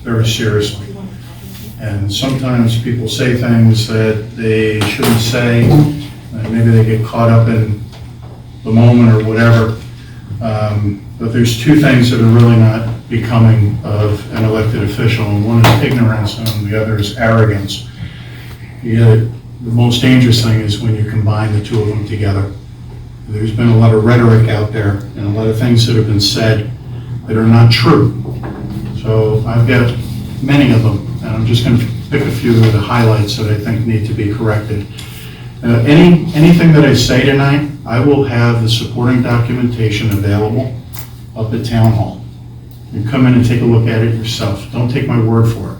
very seriously. And sometimes people say things that they shouldn't say, and maybe they get caught up in the moment or whatever. But there's two things that are really not becoming of an elected official, and one is ignorance and the other is arrogance. The most dangerous thing is when you combine the two of them together. There's been a lot of rhetoric out there and a lot of things that have been said that are not true. So I've got many of them, and I'm just going to pick a few of the highlights that I think need to be corrected. Anything that I say tonight, I will have the supporting documentation available up at Town Hall. You come in and take a look at it yourself. Don't take my word for it,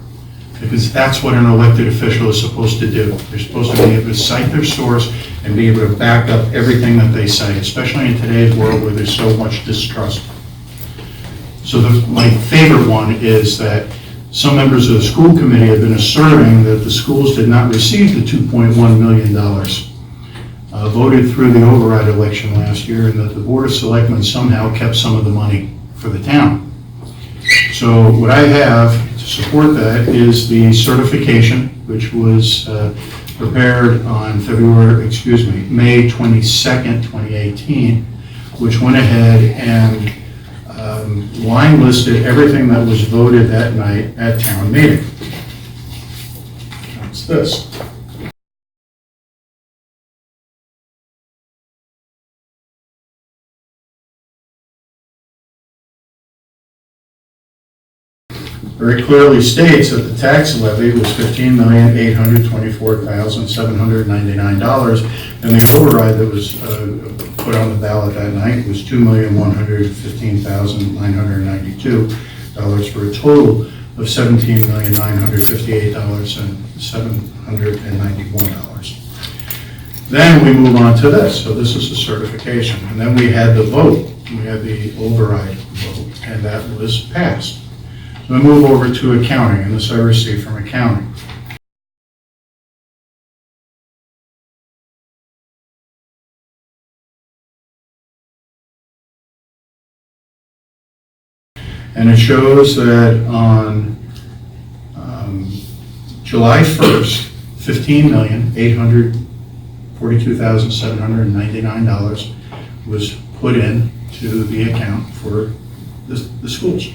because that's what an elected official is supposed to do. They're supposed to be able to cite their source and be able to back up everything that they say, especially in today's world where there's so much distrust. So my favorite one is that some members of the school committee have been asserting that the schools did not receive the $2.1 million voted through the override election last year, and that the Board of Selectmen somehow kept some of the money for the town. So what I have to support that is the certification, which was prepared on May 22nd, 2018, which went ahead and line listed everything that was voted that night at town meeting. That's this. Very clearly states that the tax levy was $15,824,799, and the override that was put on the ballot that night was $2,115,992 for a total of $17,958,791. Then we move on to this. So this is the certification, and then we had the vote. We had the override vote, and that was passed. So we move over to accounting, and this I received from accounting. And it shows that on July 1st, $15,842,799 was put in to the account for the schools.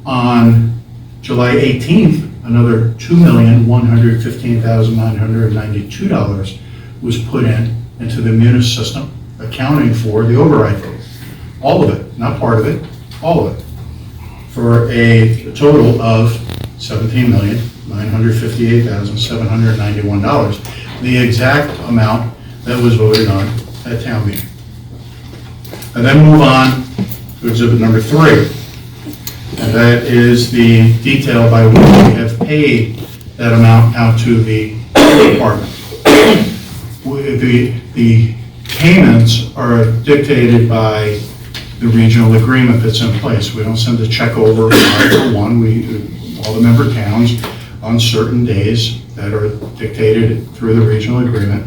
On July 18th, another $2,115,992 was put into the munis system, accounting for the override vote. All of it, not part of it, all of it, for a total of $17,958,791, the exact amount that was voted on at town meeting. And then move on to exhibit number 3. And that is the detail by which we have paid that amount out to the department. The payments are dictated by the regional agreement that's in place. We don't send a check over for one. All the member towns on certain days that are dictated through the regional agreement.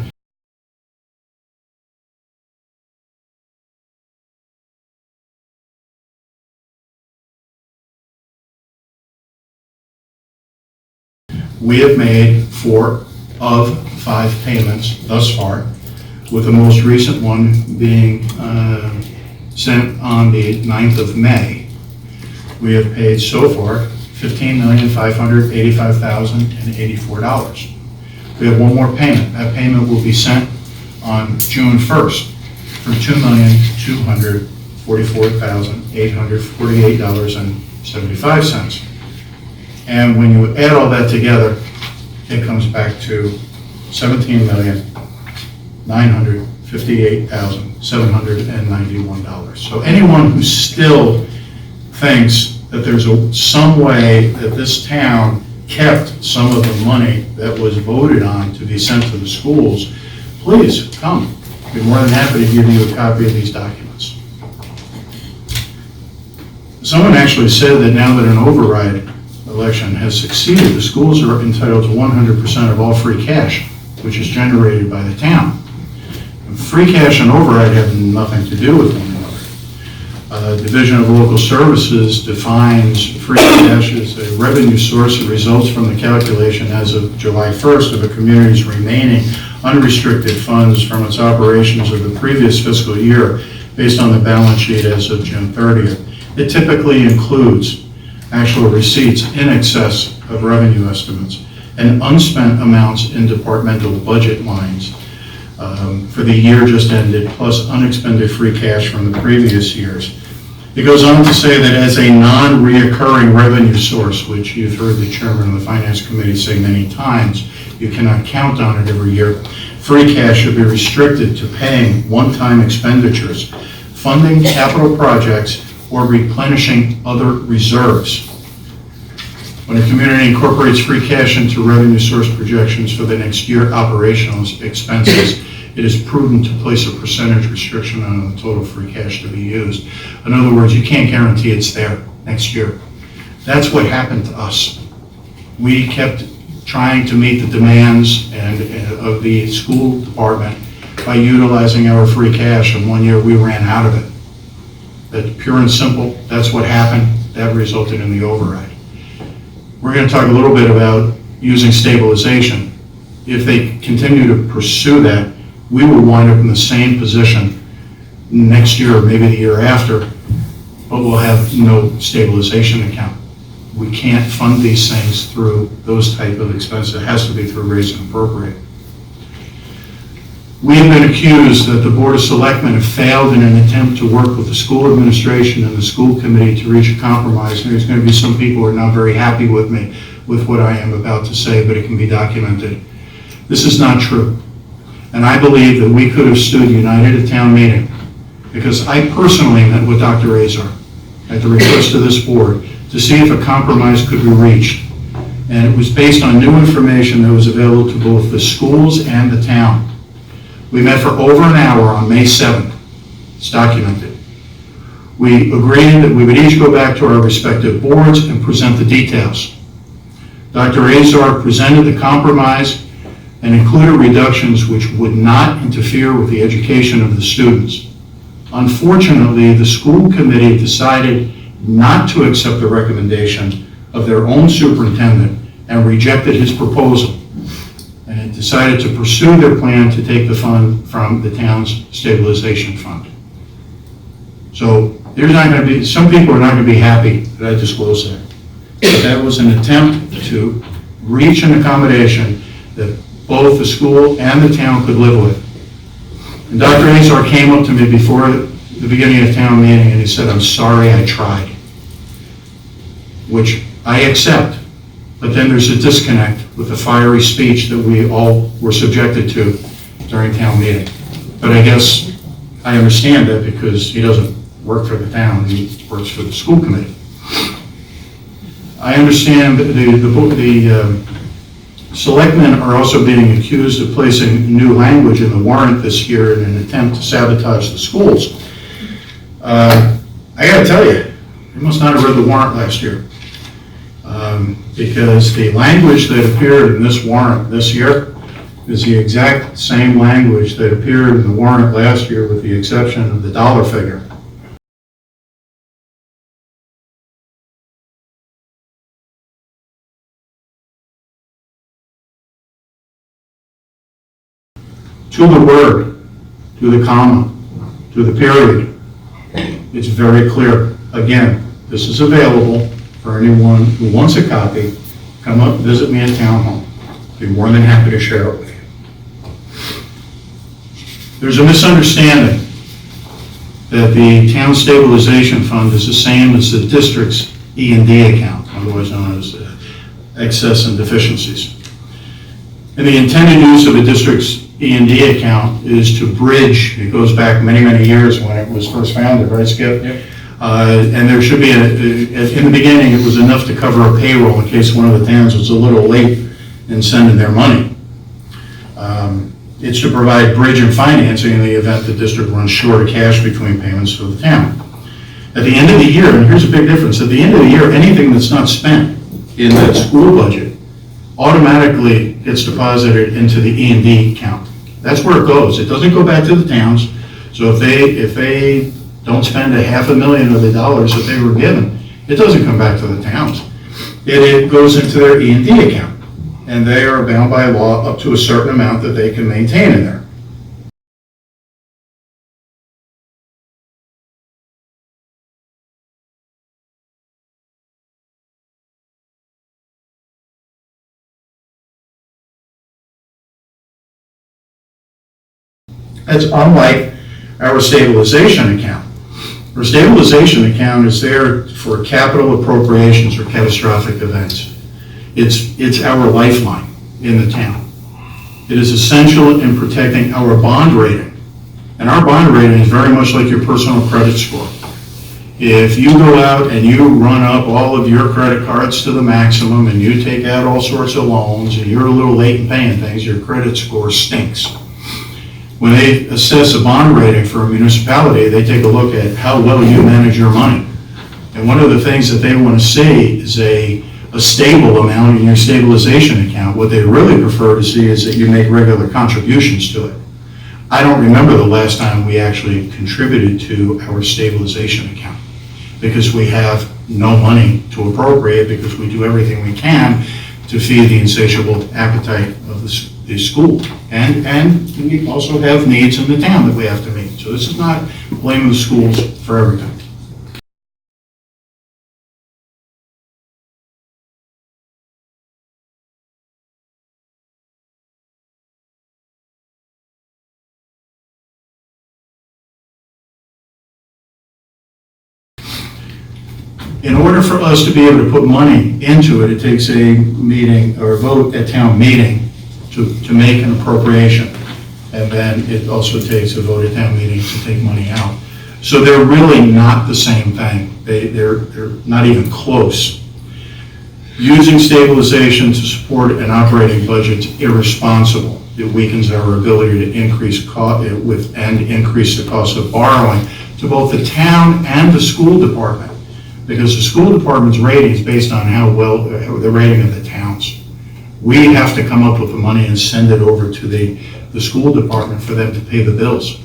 We have made 4 of 5 payments thus far, with the most recent one being sent on the 9th of May. We have paid so far $15,585,084. We have one more payment. That payment will be sent on June 1st for $2,244,848.75. And when you add all that together, it comes back to $17,958,791. So anyone who still thinks that there's some way that this town kept some of the money that was voted on to be sent to the schools, please come. I'd be more than happy to give you a copy of these documents. Someone actually said that now that an override election has succeeded, the schools are entitled to 100% of all free cash, which is generated by the town. And free cash and override have nothing to do with one Division of Local Services defines free cash as a revenue source that results from the calculation as of July 1st of a community's remaining unrestricted funds from its operations of the previous fiscal year based on the balance sheet as of June 30th. It typically includes actual receipts in excess of revenue estimates and unspent amounts in departmental budget lines for the year just ended, plus unexpended free cash from the previous years. It goes on to say that as a non-reoccurring revenue source, which you've heard the chairman of the Finance Committee say many times, you cannot count on it every year, free cash should be restricted to paying one-time expenditures, funding capital projects, or replenishing other reserves. When a community incorporates free cash into revenue source projections for the next year operational expenses, it is prudent to place a percentage restriction on the total free cash to be used. In other words, you can't guarantee it's there next year. That's what happened to us. We kept trying to meet the demands of the school department by utilizing our free cash, and one year we ran out of it. That pure and simple, that's what happened. That resulted in the override. We're going to talk a little bit about using stabilization. If they continue to pursue that, we will wind up in the same position next year or maybe the year after, but we'll have no stabilization account. We can't fund these things through those type of expenses. It has to be through raise and appropriate. We have been accused that the Board of Selectmen have failed in an attempt to work with the school administration and the school committee to reach a compromise. And there's going to be some people who are not very happy with me with what I am about to say, but it can be documented. This is not true. And I believe that we could have stood united at town meeting, because I personally met with Dr. Azar at the request of this board to see if a compromise could be reached. And it was based on new information that was available to both the schools and the town. We met for over an hour on May 7th. It's documented. We agreed that we would each go back to our respective boards and present the details. Dr. Azar presented the compromise and included reductions which would not interfere with the education of the students. Unfortunately, the school committee decided not to accept the recommendation of their own superintendent and rejected his proposal, and it decided to pursue their plan to take the fund from the town's stabilization fund. So there's not going to be, some people are not going to be happy that I disclose that. But that was an attempt to reach an accommodation that both the school and the town could live with. And Dr. Azar came up to me before the beginning of town meeting and he said, "I'm sorry I tried," which I accept. But then there's a disconnect with the fiery speech that we all were subjected to during town meeting. But I guess I understand that because he doesn't work for the town, he works for the school committee. I understand that the selectmen are also being accused of placing new language in the warrant this year in an attempt to sabotage the schools. I gotta tell you, you must not have read the warrant last year. Because the language that appeared in this warrant this year is the exact same language that appeared in the warrant last year, with the exception of the dollar figure. To the word, to the comma, to the period. It's very clear. Again, this is available for anyone who wants a copy. Come up, visit me at Town Hall. I'd be more than happy to share it with you. There's a misunderstanding that the town stabilization fund is the same as the district's E&D account, otherwise known as excess and deficiencies. And the intended use of a district's E&D account is to bridge, it goes back many, many years when it was first founded, right, Skip? Yep. And there should be, in the beginning, it was enough to cover a payroll in case one of the towns was a little late in sending their money. It's to provide bridge and financing in the event the district runs short of cash between payments to the town. At the end of the year, and here's a big difference, at the end of the year, anything that's not spent in that school budget automatically gets deposited into the E&D account. That's where it goes. It doesn't go back to the towns. So if they don't spend $500,000 of the dollars that they were given, it doesn't come back to the towns. It goes into their E&D account, and they are bound by law up to a certain amount that they can maintain in there. That's unlike our stabilization account. Our stabilization account is there for capital appropriations or catastrophic events. It's our lifeline in the town. It is essential in protecting our bond rating. And our bond rating is very much like your personal credit score. If you go out and you run up all of your credit cards to the maximum and you take out all sorts of loans and you're a little late in paying things, your credit score stinks. When they assess a bond rating for a municipality, they take a look at how well you manage your money. And one of the things that they want to see is a stable amount in your stabilization account. What they really prefer to see is that you make regular contributions to it. I don't remember the last time we actually contributed to our stabilization account because we have no money to appropriate because we do everything we can to feed the insatiable appetite of the school. And we also have needs in the town that we have to meet. So this is not blaming the schools for everything. In order for us to be able to put money into it, it takes a meeting or a vote at town meeting to make an appropriation. And then it also takes a vote at town meeting to take money out. So they're really not the same thing. They're not even close. Using stabilization to support an operating budget is irresponsible. It weakens our ability to increase increase the cost of borrowing to both the town and the school department. Because the school department's rating is based on how well the rating of the towns. We have to come up with the money and send it over to the school department for them to pay the bills.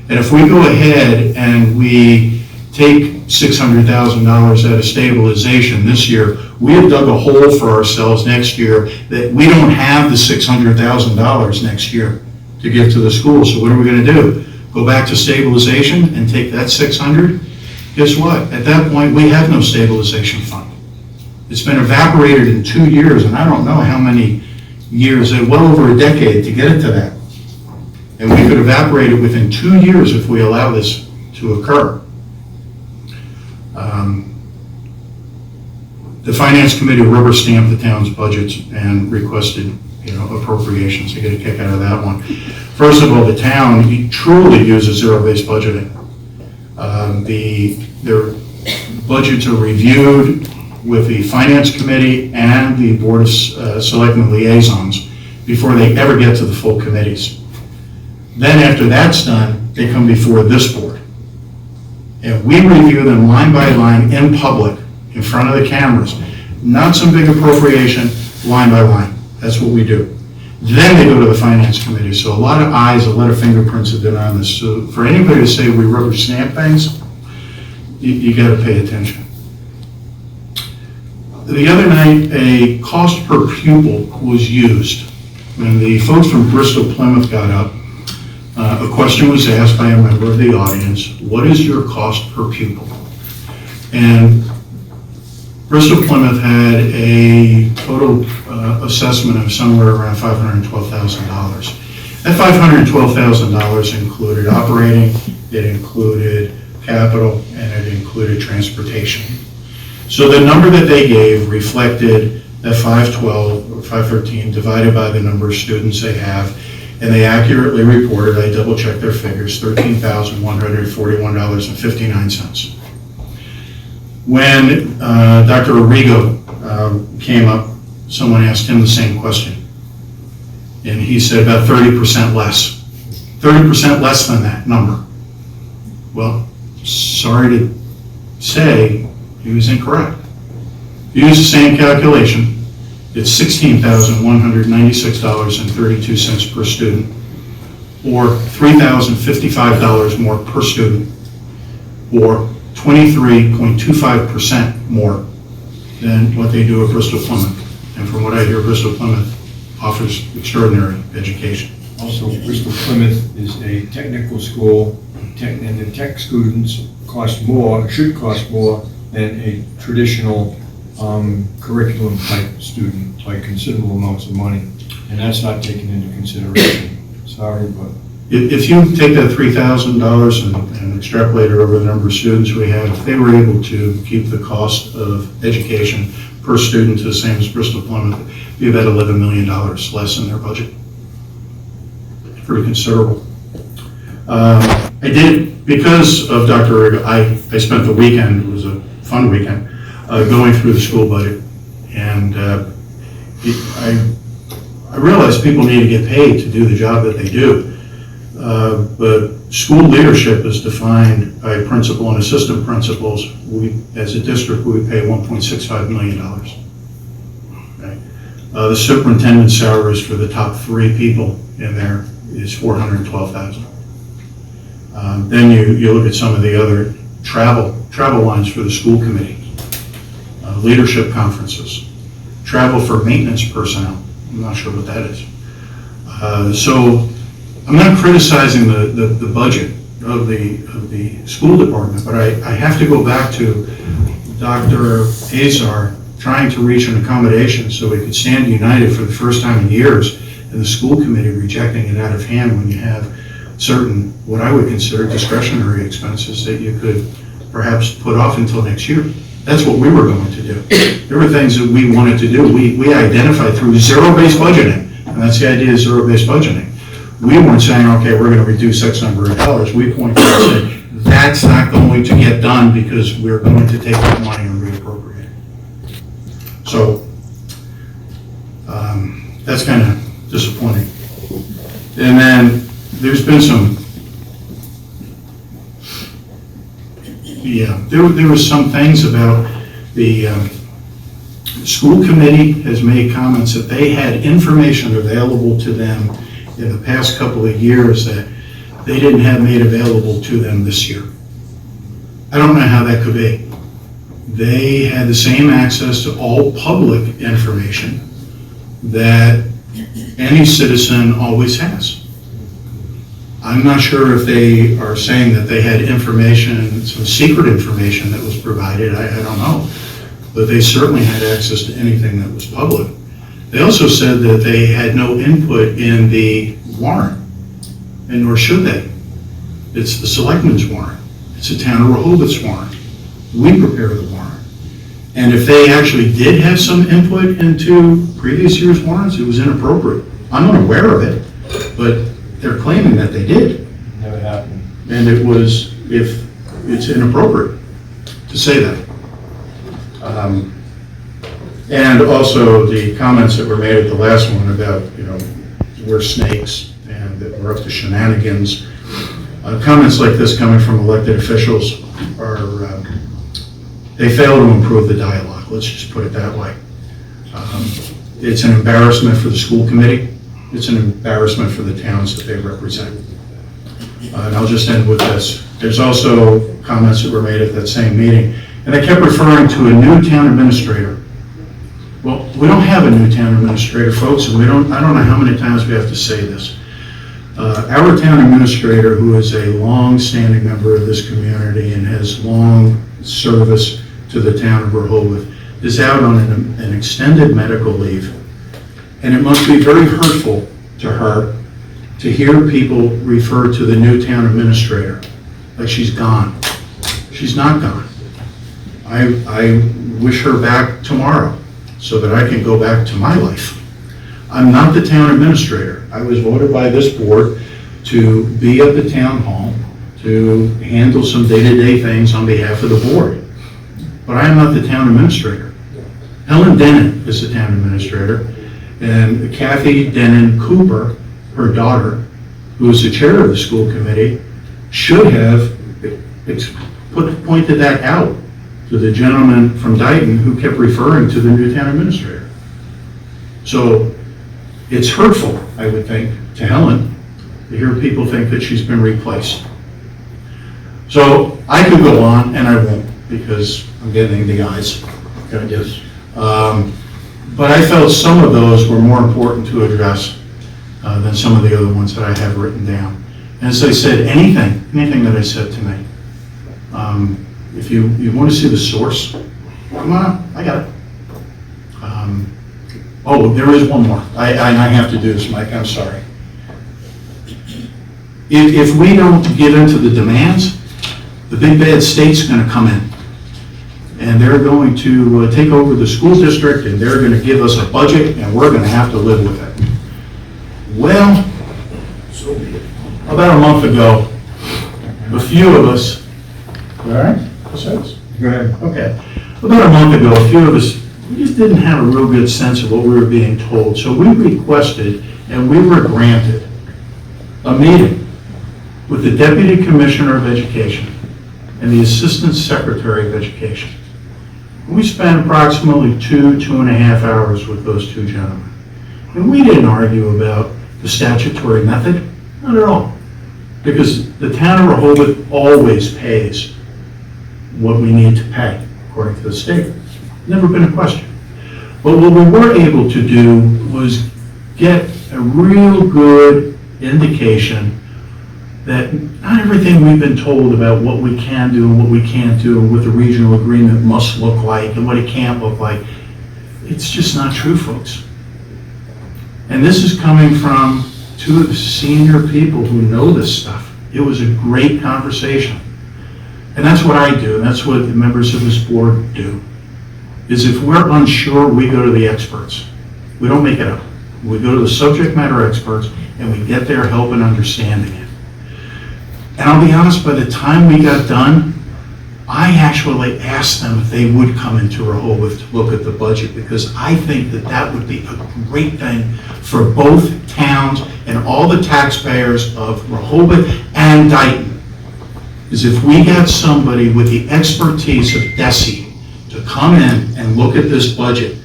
And if we go ahead and we take $600,000 out of stabilization this year, we have dug a hole for ourselves next year that we don't have the $600,000 next year to give to the school. So what are we going to do? Go back to stabilization and take that 600? Guess what? At that point, we have no stabilization fund. It's been evaporated in 2 years, and I don't know how many years, well over a decade to get it to that. And we could evaporate it within 2 years if we allow this to occur. The Finance Committee rubber stamped the town's budgets and requested, appropriations. You get a kick out of that one. First of all, the town truly uses zero-based budgeting. Their budgets are reviewed with the Finance Committee and the Board of Selectmen liaisons before they ever get to the full committees. Then after that's done, they come before this board. And we review them line by line in public, in front of the cameras. Not some big appropriation, line by line. That's what we do. Then they go to the Finance Committee. So a lot of eyes, a lot of fingerprints have been on this. So for anybody to say we rubber stamp things, you got to pay attention. The other night, a cost per pupil was used. When the folks from Bristol Plymouth got up, a question was asked by a member of the audience, what is your cost per pupil? And Bristol Plymouth had a total assessment of somewhere around $512,000. That $512,000 included operating, it included capital, and it included transportation. So the number that they gave reflected that 512 or 513 divided by the number of students they have, and they accurately reported, I double checked their figures, $13,141.59. When Dr. Arrigo came up, someone asked him the same question. And he said about 30% less. 30% less than that number. Well, sorry to say, he was incorrect. If you use the same calculation, it's $16,196.32 per student, or $3,055 more per student or 23.25% more than what they do at Bristol Plymouth. And from what I hear, Bristol Plymouth offers extraordinary education. Also, Bristol Plymouth is a technical school, and the tech students should cost more than a traditional curriculum type student, by considerable amounts of money, and that's not taken into consideration. Sorry, but If you take that $3,000 and extrapolate it over the number of students we have, if they were able to keep the cost of education per student to the same as Bristol Plymouth, it'd be about $11 million less in their budget. Pretty considerable. I did, because of Dr. Riga, I spent the weekend, it was a fun weekend, going through the school budget, and I realized people need to get paid to do the job that they do. But school leadership is defined by principal and assistant principals. We, as a district, we would pay $1.65 million. Okay. The superintendent's salaries for the top 3 people in there is $412,000. Then you look at some of the other travel lines for the school committee, leadership conferences, travel for maintenance personnel. I'm not sure what that is. So I'm not criticizing the budget of the school department, but I have to go back to Dr. Azar trying to reach an accommodation so we could stand united for the first time in years, and the school committee rejecting it out of hand when you have certain, what I would consider discretionary expenses that you could perhaps put off until next year. That's what we were going to do. There were things that we wanted to do. We identified through zero-based budgeting, and that's the idea of zero-based budgeting. We weren't saying, okay, we're going to reduce X number of dollars. We pointed and said, that's not going to get done because we're going to take that money and reappropriate it. So that's kind of disappointing. And then there's been some, there were some things about the school committee has made comments that they had information available to them in the past couple of years that they didn't have made available to them this year. I don't know how that could be. They had the same access to all public information that any citizen always has. I'm not sure if they are saying that they had information, some secret information that was provided, I don't know. But they certainly had access to anything that was public. They also said that they had no input in the warrant, and nor should they. It's the selectmen's warrant. It's the town of Rehoboth's warrant. We prepare the warrant. And if they actually did have some input into previous year's warrants, it was inappropriate. I'm unaware of it, but they're claiming that they did. never happened. And it was, if it's inappropriate to say that. And also the comments that were made at the last one about, we're snakes and that we're up to shenanigans. Comments like this coming from elected officials are, they fail to improve the dialogue, let's just put it that way. It's an embarrassment for the school committee. It's an embarrassment for the towns that they represent. And I'll just end with this. There's also comments that were made at that same meeting, and they kept referring to a new town administrator. Well, we don't have a new town administrator, folks, and I don't know how many times we have to say this. Our town administrator, who is a long-standing member of this community and has long service to the town of Rehoboth, is out on an extended medical leave. And it must be very hurtful to her to hear people refer to the new town administrator like she's gone. She's not gone. I wish her back tomorrow so that I can go back to my life. I'm not the town administrator. I was voted by this board to be at the town hall to handle some day-to-day things on behalf of the board. But I am not the town administrator. Helen Denon is the town administrator, and Kathy Denon Cooper, her daughter, who is the chair of the school committee, should have pointed that out to the gentleman from Dayton who kept referring to the new town administrator. So it's hurtful, I would think, to Helen to hear people think that she's been replaced. So I could go on, and I won't, because I'm getting the eyes. Okay? Yes. But I felt some of those were more important to address than some of the other ones that I have written down. And as I said, anything that I said tonight, if you want to see the source, come on up, I got it. Oh, there is one more. I have to do this, Mike, I'm sorry. If we don't get into the demands, the big bad state's going to come in. And they're going to take over the school district, and they're going to give us a budget, and we're going to have to live with it. Well, about a month ago, a few of us, all right? What's this? Go ahead. Okay. About a month ago, a few of us, we just didn't have a real good sense of what we were being told. So we requested, and we were granted, a meeting with the Deputy Commissioner of Education and the Assistant Secretary of Education. We spent approximately 2.5 hours with those two gentlemen. And we didn't argue about the statutory method, not at all. Because the town of Rehoboth always pays what we need to pay, according to the state. Never been a question. But what we were able to do was get a real good indication that not everything we've been told about what we can do and what we can't do and what the regional agreement must look like and what it can't look like, it's just not true, folks. And this is coming from two of the senior people who know this stuff. It was a great conversation. And that's what I do, and that's what the members of this board do, is if we're unsure, we go to the experts. We don't make it up. We go to the subject matter experts, and we get their help in understanding it. And I'll be honest, by the time we got done, I actually asked them if they would come into Rehoboth to look at the budget, because I think that that would be a great thing for both towns and all the taxpayers of Rehoboth and Dayton. Is if we got somebody with the expertise of DESI to come in and look at this budget,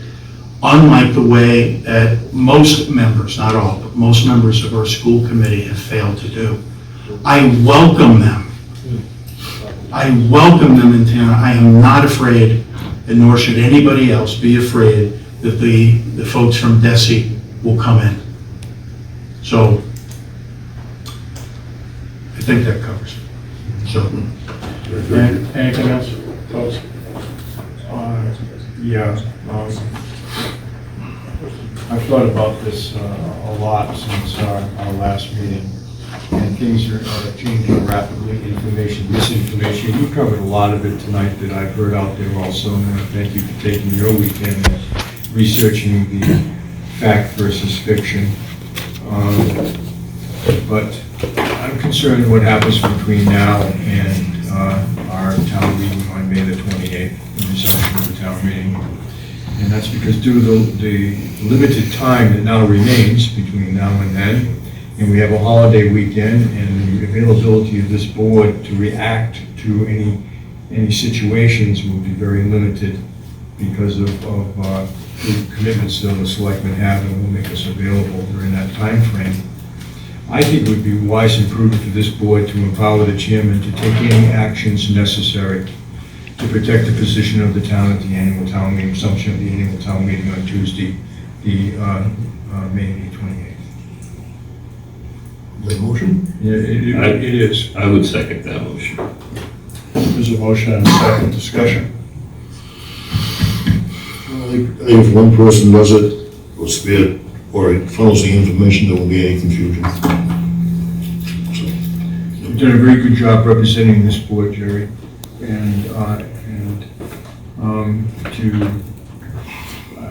unlike the way that most members, not all, but most members of our school committee have failed to do. I welcome them. I welcome them in town. I am not afraid, and nor should anybody else be afraid, that the folks from DESI will come in. So, I think that covers it. So, anything else, folks? I've thought about this a lot since our last meeting, and things are changing rapidly, information, misinformation. You covered a lot of it tonight that I've heard out there also, and I thank you for taking your weekend and researching the fact versus fiction. But I'm concerned what happens between now and our town meeting on May the 28th, the resumption of the town meeting. And that's because due to the limited time that now remains between now and then, and we have a holiday weekend, and the availability of this board to react to any situations will be very limited because of the commitments that the selectmen have and will make us available during that time frame. I think it would be wise and prudent for this board to empower the chairman to take any actions necessary to protect the position of the town at the annual town meeting, assumption of the annual town meeting on Tuesday, the May the 28th. The motion? Yeah, it is. I would second that motion. There's a motion and a second discussion. I think if one person does it, or spare, or it follows the information, there won't be any confusion. You've done a very good job representing this board, Jerry,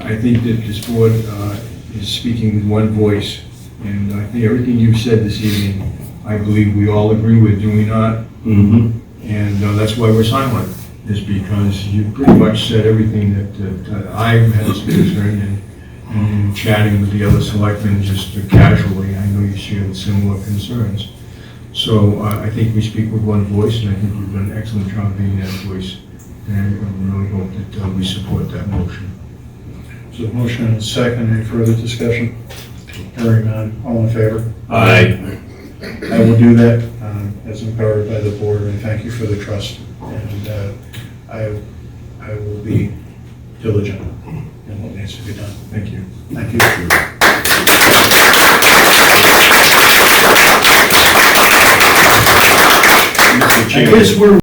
I think that this board is speaking with one voice, and I think everything you've said this evening, I believe we all agree with, do we not? Mm-hmm. And that's why we're silent, is because you pretty much said everything that I was concerned in. And in chatting with the other selectmen just casually, I know you share similar concerns. So I think we speak with one voice, and I think you've done an excellent job being that voice. And I really hope that we support that motion. There's a motion and a second. Any further discussion? Hearing none. All in favor? Aye. I will do that as empowered by the board, and thank you for the trust. And I will be diligent in what needs to be done. Thank you. Thank you. Mr. I Chairman. guess we're